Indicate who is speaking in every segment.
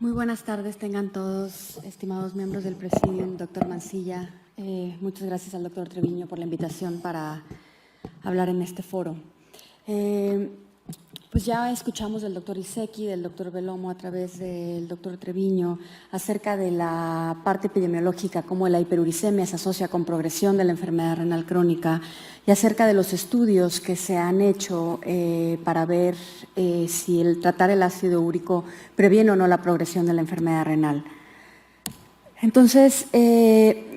Speaker 1: Muy buenas tardes tengan todos, estimados miembros del Presidium, doctor Mancilla. Muchas gracias al doctor Treviño por la invitación para hablar en este foro. Pues ya escuchamos del doctor Iseki, del doctor Belomo a través del doctor Treviño acerca de la parte epidemiológica, cómo la hiperuricemia se asocia con progresión de la enfermedad renal crónica y acerca de los estudios que se han hecho para ver si el tratar el ácido úrico previene o no la progresión de la enfermedad renal. Entonces,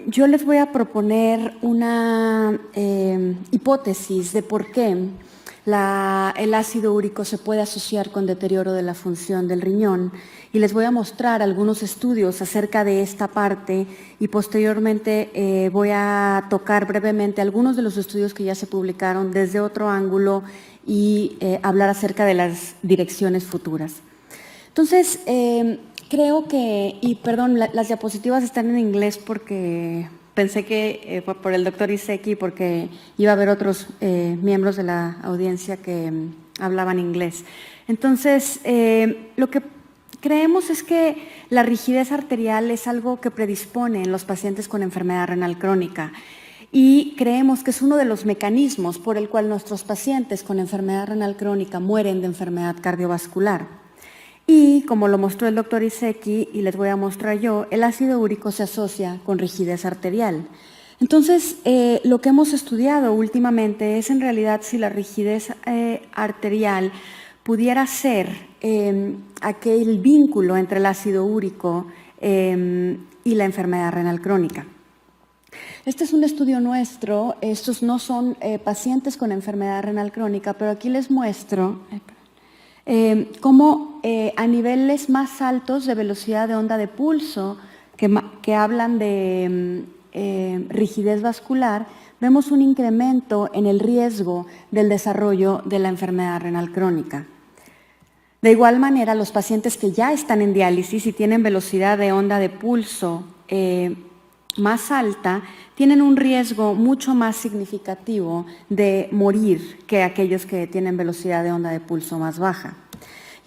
Speaker 1: yo les voy a proponer una hipótesis de por qué el ácido úrico se puede asociar con deterioro de la función del riñón y les voy a mostrar algunos estudios acerca de esta parte y posteriormente voy a tocar brevemente algunos de los estudios que ya se publicaron desde otro ángulo y hablar acerca de las direcciones futuras. Entonces, creo que, y perdón, las diapositivas están en inglés porque pensé que fue por el doctor Iseki, porque iba a haber otros miembros de la audiencia que hablaban inglés. Entonces, lo que creemos es que la rigidez arterial es algo que predispone en los pacientes con enfermedad renal crónica y creemos que es uno de los mecanismos por el cual nuestros pacientes con enfermedad renal crónica mueren de enfermedad cardiovascular. Y como lo mostró el doctor Iseki y les voy a mostrar yo, el ácido úrico se asocia con rigidez arterial. Entonces, lo que hemos estudiado últimamente es en realidad si la rigidez arterial pudiera ser aquel vínculo entre el ácido úrico y la enfermedad renal crónica. Este es un estudio nuestro, estos no son pacientes con enfermedad renal crónica, pero aquí les muestro cómo a niveles más altos de velocidad de onda de pulso, que hablan de rigidez vascular, vemos un incremento en el riesgo del desarrollo de la enfermedad renal crónica. De igual manera, los pacientes que ya están en diálisis y tienen velocidad de onda de pulso más alta, tienen un riesgo mucho más significativo de morir que aquellos que tienen velocidad de onda de pulso más baja.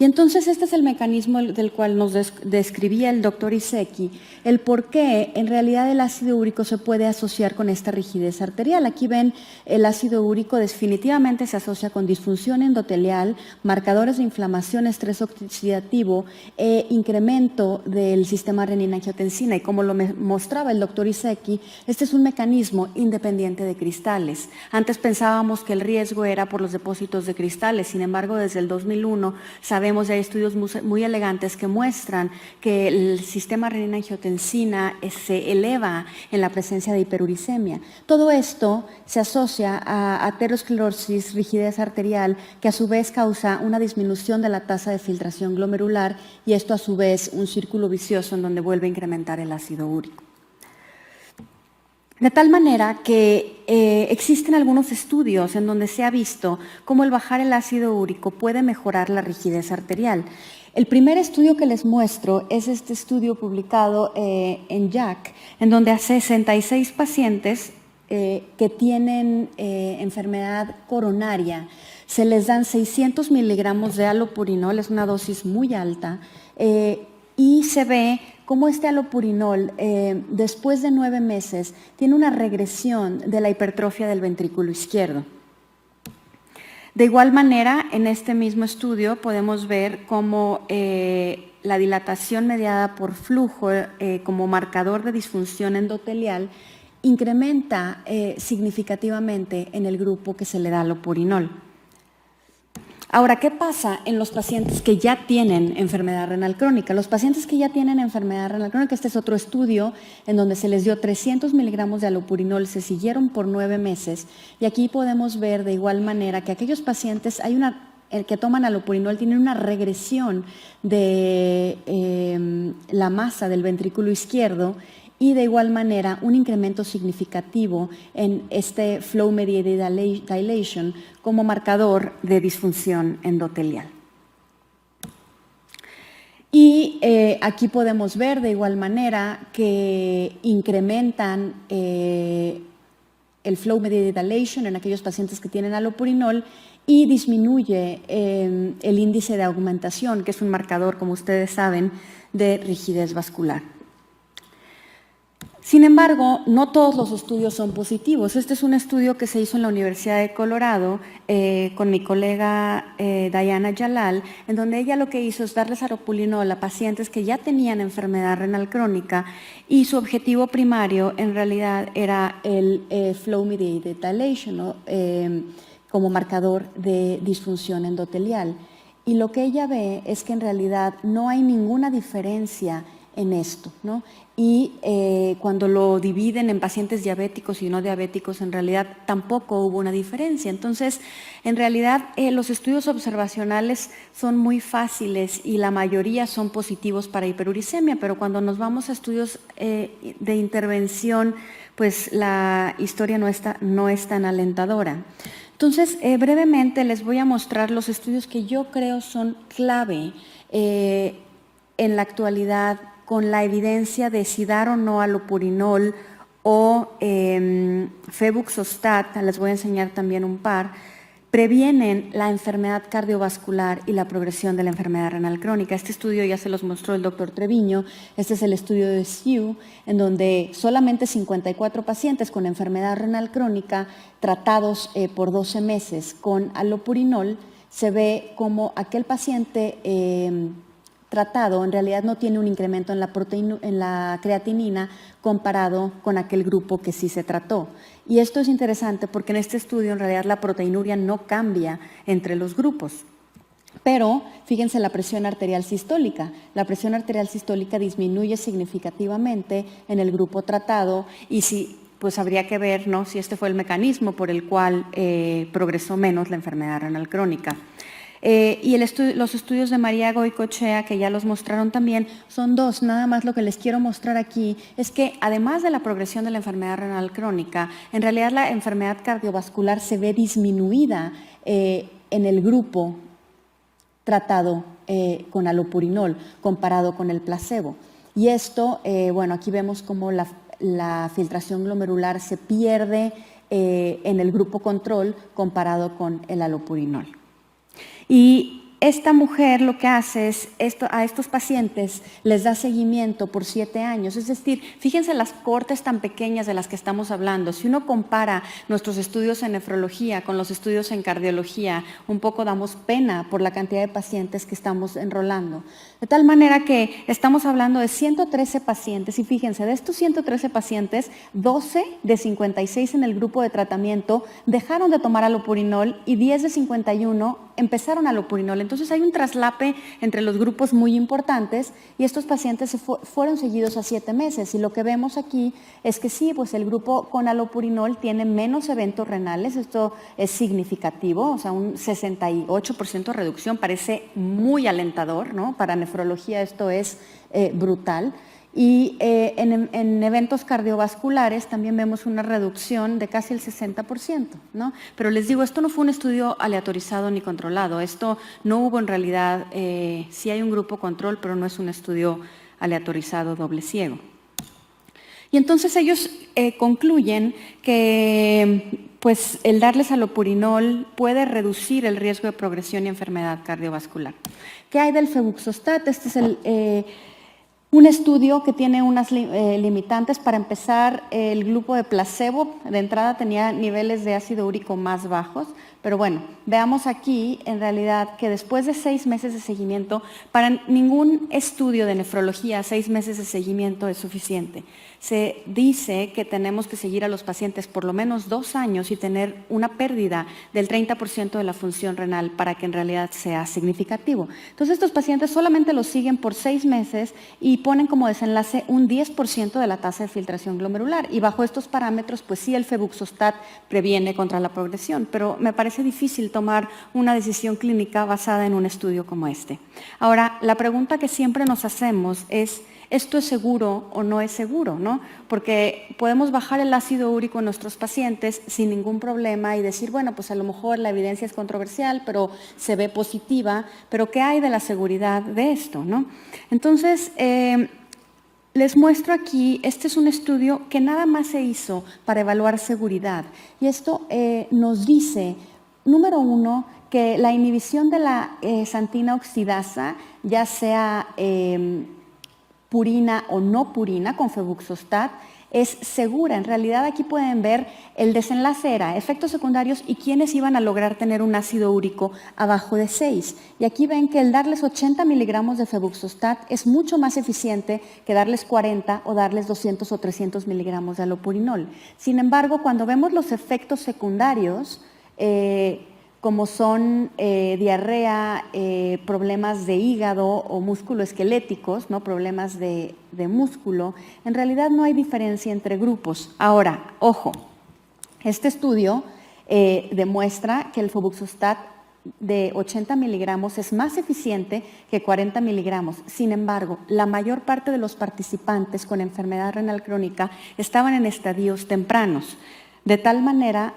Speaker 1: Y entonces este es el mecanismo del cual nos describía el doctor Iseki, el por qué en realidad el ácido úrico se puede asociar con esta rigidez arterial. Aquí ven el ácido úrico definitivamente se asocia con disfunción endotelial, marcadores de inflamación, estrés oxidativo e incremento del sistema renina-angiotensina. Y como lo mostraba el doctor Iseki, este es un mecanismo independiente de cristales. Antes pensábamos que el riesgo era por los depósitos de cristales, sin embargo desde el 2001 sabemos ya hay estudios muy elegantes que muestran que el sistema renina-angiotensina se eleva en la presencia de hiperuricemia. Todo esto se asocia a aterosclerosis, rigidez arterial, que a su vez causa una disminución de la tasa de filtración glomerular y esto a su vez un círculo vicioso en donde vuelve a incrementar el ácido úrico. De tal manera que existen algunos estudios en donde se ha visto cómo el bajar el ácido úrico puede mejorar la rigidez arterial. El primer estudio que les muestro es este estudio publicado en JACC, en donde a 66 pacientes que tienen enfermedad coronaria se les dan 600 miligramos de alopurinol, es una dosis muy alta, y se ve cómo este alopurinol, después de 9 meses, tiene una regresión de la hipertrofia del ventrículo izquierdo. De igual manera, en este mismo estudio podemos ver cómo la dilatación mediada por flujo como marcador de disfunción endotelial incrementa significativamente en el grupo que se le da alopurinol. Ahora, ¿qué pasa en los pacientes que ya tienen enfermedad renal crónica? Los pacientes que ya tienen enfermedad renal crónica, este es otro estudio en donde se les dio 300 miligramos de alopurinol, se siguieron por 9 meses y aquí podemos ver de igual manera que aquellos pacientes, el que toman alopurinol tienen una regresión de la masa del ventrículo izquierdo y de igual manera un incremento significativo en este flow mediated dilation como marcador de disfunción endotelial. Y aquí podemos ver de igual manera que incrementan el flow mediated dilation en aquellos pacientes que tienen alopurinol y disminuye el índice de augmentación, que es un marcador, como ustedes saben, de rigidez vascular. Sin embargo, no todos los estudios son positivos. Este es un estudio que se hizo en la Universidad de Colorado con mi colega Diana Jalal, en donde ella lo que hizo es darles alopurinol a pacientes que ya tenían enfermedad renal crónica y su objetivo primario en realidad era el flow mediated dilation, ¿no? Como marcador de disfunción endotelial. Y lo que ella ve es que en realidad no hay ninguna diferencia en esto, ¿no? Y cuando lo dividen en pacientes diabéticos y no diabéticos, en realidad tampoco hubo una diferencia. Entonces, en realidad, los estudios observacionales son muy fáciles y la mayoría son positivos para hiperuricemia, pero cuando nos vamos a estudios de intervención, pues la historia no es tan alentadora. Entonces, brevemente les voy a mostrar los estudios que yo creo son clave en la actualidad con la evidencia de si dar o no alopurinol o febuxostat, les voy a enseñar también un par, previenen la enfermedad cardiovascular y la progresión de la enfermedad renal crónica. Este estudio ya se los mostró el doctor Treviño. Este es el estudio de SIU, en donde solamente 54 pacientes con enfermedad renal crónica tratados por 12 meses con alopurinol, se ve como aquel paciente tratado en realidad no tiene un incremento en la creatinina comparado con aquel grupo que sí se trató. Y esto es interesante porque en este estudio en realidad la proteinuria no cambia entre los grupos. Pero fíjense la presión arterial sistólica. La presión arterial sistólica disminuye significativamente en el grupo tratado y pues habría que ver, ¿no?, si este fue el mecanismo por el cual progresó menos la enfermedad renal crónica. Y los estudios de María Goicoechea, que ya los mostraron también, son dos. Nada más lo que les quiero mostrar aquí es que además de la progresión de la enfermedad renal crónica, en realidad la enfermedad cardiovascular se ve disminuida en el grupo tratado con alopurinol comparado con el placebo. Y esto, bueno, aquí vemos cómo la filtración glomerular se pierde en el grupo control comparado con el alopurinol. Y esta mujer lo que hace es a estos pacientes les da seguimiento por 7 años. Es decir, fíjense las cohortes tan pequeñas de las que estamos hablando. Si uno compara nuestros estudios en nefrología con los estudios en cardiología, un poco damos pena por la cantidad de pacientes que estamos enrolando. De tal manera que estamos hablando de 113 pacientes y fíjense, de estos 113 pacientes, 12 de 56 en el grupo de tratamiento dejaron de tomar alopurinol y 10 de 51 empezaron alopurinol. Entonces hay un traslape entre los grupos muy importantes y estos pacientes fueron seguidos a 7 meses. Y lo que vemos aquí es que sí, pues el grupo con alopurinol tiene menos eventos renales. Esto es significativo, o sea, un 68% de reducción, parece muy alentador, ¿no? Para nefrología esto es brutal. Y en eventos cardiovasculares también vemos una reducción de casi el 60%, ¿no? Pero les digo, esto no fue un estudio aleatorizado ni controlado. Esto no hubo en realidad, sí hay un grupo control, pero no es un estudio aleatorizado doble ciego. Y entonces ellos concluyen que pues, el darles alopurinol puede reducir el riesgo de progresión y enfermedad cardiovascular. ¿Qué hay del febuxostat? Este es un estudio que tiene unas limitantes. Para empezar, el grupo de placebo de entrada tenía niveles de ácido úrico más bajos, pero bueno, veamos aquí en realidad que después de 6 meses de seguimiento, para ningún estudio de nefrología 6 meses de seguimiento es suficiente. Se dice que tenemos que seguir a los pacientes por lo menos 2 años y tener una pérdida del 30% de la función renal para que en realidad sea significativo. Entonces estos pacientes solamente los siguen por 6 meses y ponen como desenlace un 10% de la tasa de filtración glomerular y bajo estos parámetros pues sí el febuxostat previene contra la progresión, pero me parece difícil tomar una decisión clínica basada en un estudio como este. Ahora, la pregunta que siempre nos hacemos es ¿esto es seguro o no es seguro, ¿no? Porque podemos bajar el ácido úrico en nuestros pacientes sin ningún problema y decir, bueno, pues a lo mejor la evidencia es controversial, pero se ve positiva, pero ¿qué hay de la seguridad de esto, no? Entonces, les muestro aquí, este es un estudio que nada más se hizo para evaluar seguridad y esto nos dice, número 1, que la inhibición de la xantina oxidasa, ya sea purina o no purina con febuxostat es segura. En realidad aquí pueden ver el desenlace era efectos secundarios y quiénes iban a lograr tener un ácido úrico abajo de 6. Y aquí ven que el darles 80 miligramos de febuxostat es mucho más eficiente que darles 40 o darles 200 o 300 miligramos de allopurinol. Sin embargo, cuando vemos los efectos secundarios, como son diarrea, problemas de hígado o musculoesqueléticos, ¿no? Problemas de músculo, en realidad no hay diferencia entre grupos. Ahora, ojo, este estudio demuestra que el febuxostat de 80 miligramos es más eficiente que 40 miligramos. Sin embargo, la mayor parte de los participantes con enfermedad renal crónica estaban en estadios tempranos, de tal manera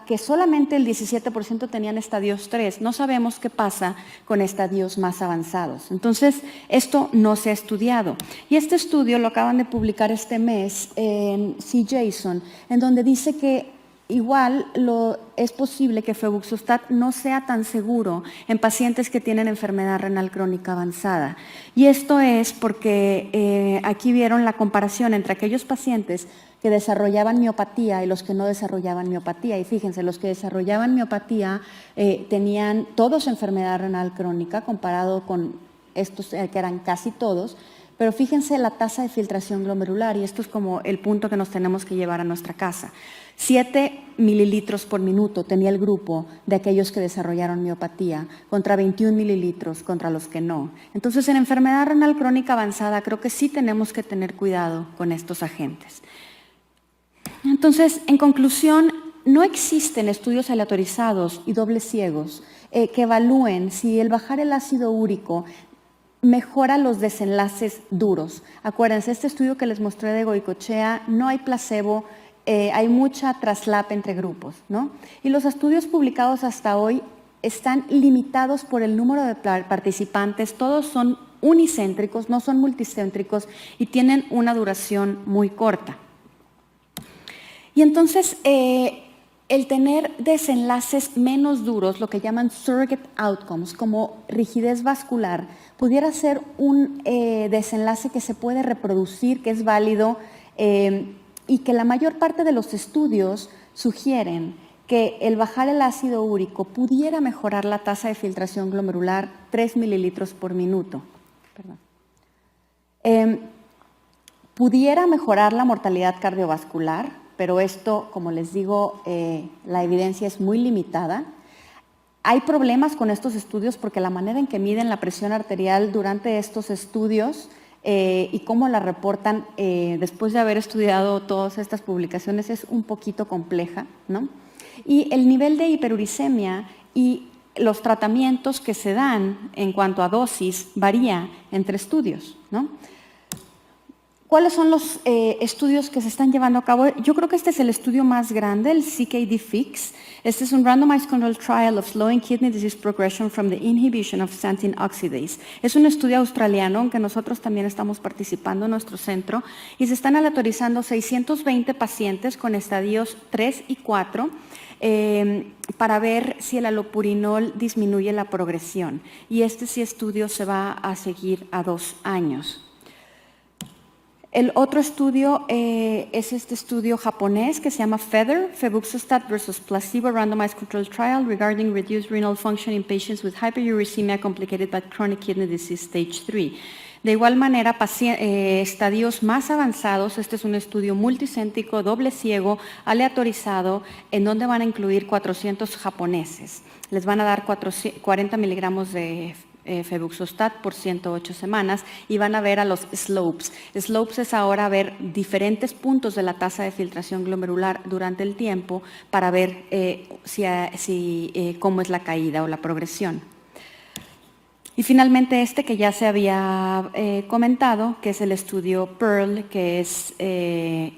Speaker 1: que solamente el 17% tenían estadios 3. No sabemos qué pasa con estadios más avanzados. Entonces, esto no se ha estudiado. Y este estudio lo acaban de publicar este mes en CJSON, en donde dice que igual es posible que febuxostat no sea tan seguro en pacientes que tienen enfermedad renal crónica avanzada. Y esto es porque aquí vieron la comparación entre aquellos pacientes que desarrollaban miopatía y los que no desarrollaban miopatía. Y fíjense, los que desarrollaban miopatía tenían todos enfermedad renal crónica comparado con estos que eran casi todos. Pero fíjense la tasa de filtración glomerular, y esto es como el punto que nos tenemos que llevar a nuestra casa. 7 mililitros por minuto tenía el grupo de aquellos que desarrollaron miopatía, contra 21 mililitros contra los que no. Entonces, en enfermedad renal crónica avanzada, creo que sí tenemos que tener cuidado con estos agentes. Entonces, en conclusión, no existen estudios aleatorizados y dobles ciegos que evalúen si el bajar el ácido úrico mejora los desenlaces duros. Acuérdense, este estudio que les mostré de Goicoechea, no hay placebo, hay mucha traslap entre grupos, ¿no? Y los estudios publicados hasta hoy están limitados por el número de participantes, todos son unicéntricos, no son multicéntricos y tienen una duración muy corta. Y entonces, el tener desenlaces menos duros, lo que llaman surrogate outcomes, como rigidez vascular, pudiera ser un desenlace que se puede reproducir, que es válido, y que la mayor parte de los estudios sugieren que el bajar el ácido úrico pudiera mejorar la tasa de filtración glomerular 3 mililitros por minuto. Pudiera mejorar la mortalidad cardiovascular, pero esto, como les digo, la evidencia es muy limitada. Hay problemas con estos estudios porque la manera en que miden la presión arterial durante estos estudios y cómo la reportan después de haber estudiado todas estas publicaciones es un poquito compleja, ¿no? Y el nivel de hiperuricemia y los tratamientos que se dan en cuanto a dosis varía entre estudios, ¿no? ¿Cuáles son los estudios que se están llevando a cabo? Yo creo que este es el estudio más grande, el CKD-FIX. Este es un randomized controlled trial of slowing kidney disease progression from the inhibition of xanthine oxidase. Es un estudio australiano en que nosotros también estamos participando en nuestro centro y se están aleatorizando 620 pacientes con estadios 3 y 4 para ver si el allopurinol disminuye la progresión. Y este estudio se va a seguir a 2 años. El otro estudio es este estudio japonés que se llama FEATHER, Febuxostat versus Placebo Randomized Controlled Trial Regarding Reduced Renal Function in Patients with Hyperuricemia Complicated by Chronic Kidney Disease Stage 3. De igual manera, estadios más avanzados, este es un estudio multicéntrico, doble ciego, aleatorizado, en donde van a incluir 400 japoneses. Les van a dar 40 miligramos de febuxostat por 108 semanas y van a ver a los slopes. Slopes es ahora ver diferentes puntos de la tasa de filtración glomerular durante el tiempo para ver cómo es la caída o la progresión. Y finalmente este que ya se había comentado, que es el estudio PEARL, que es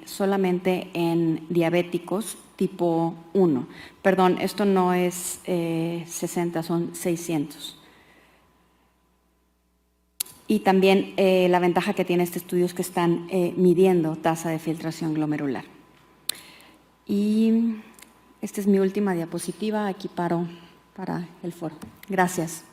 Speaker 1: solamente en diabéticos tipo 1. Perdón, esto no es 60, son 600. Y también la ventaja que tiene este estudio es que están midiendo tasa de filtración glomerular. Y esta es mi última diapositiva, aquí paro para el foro. Gracias.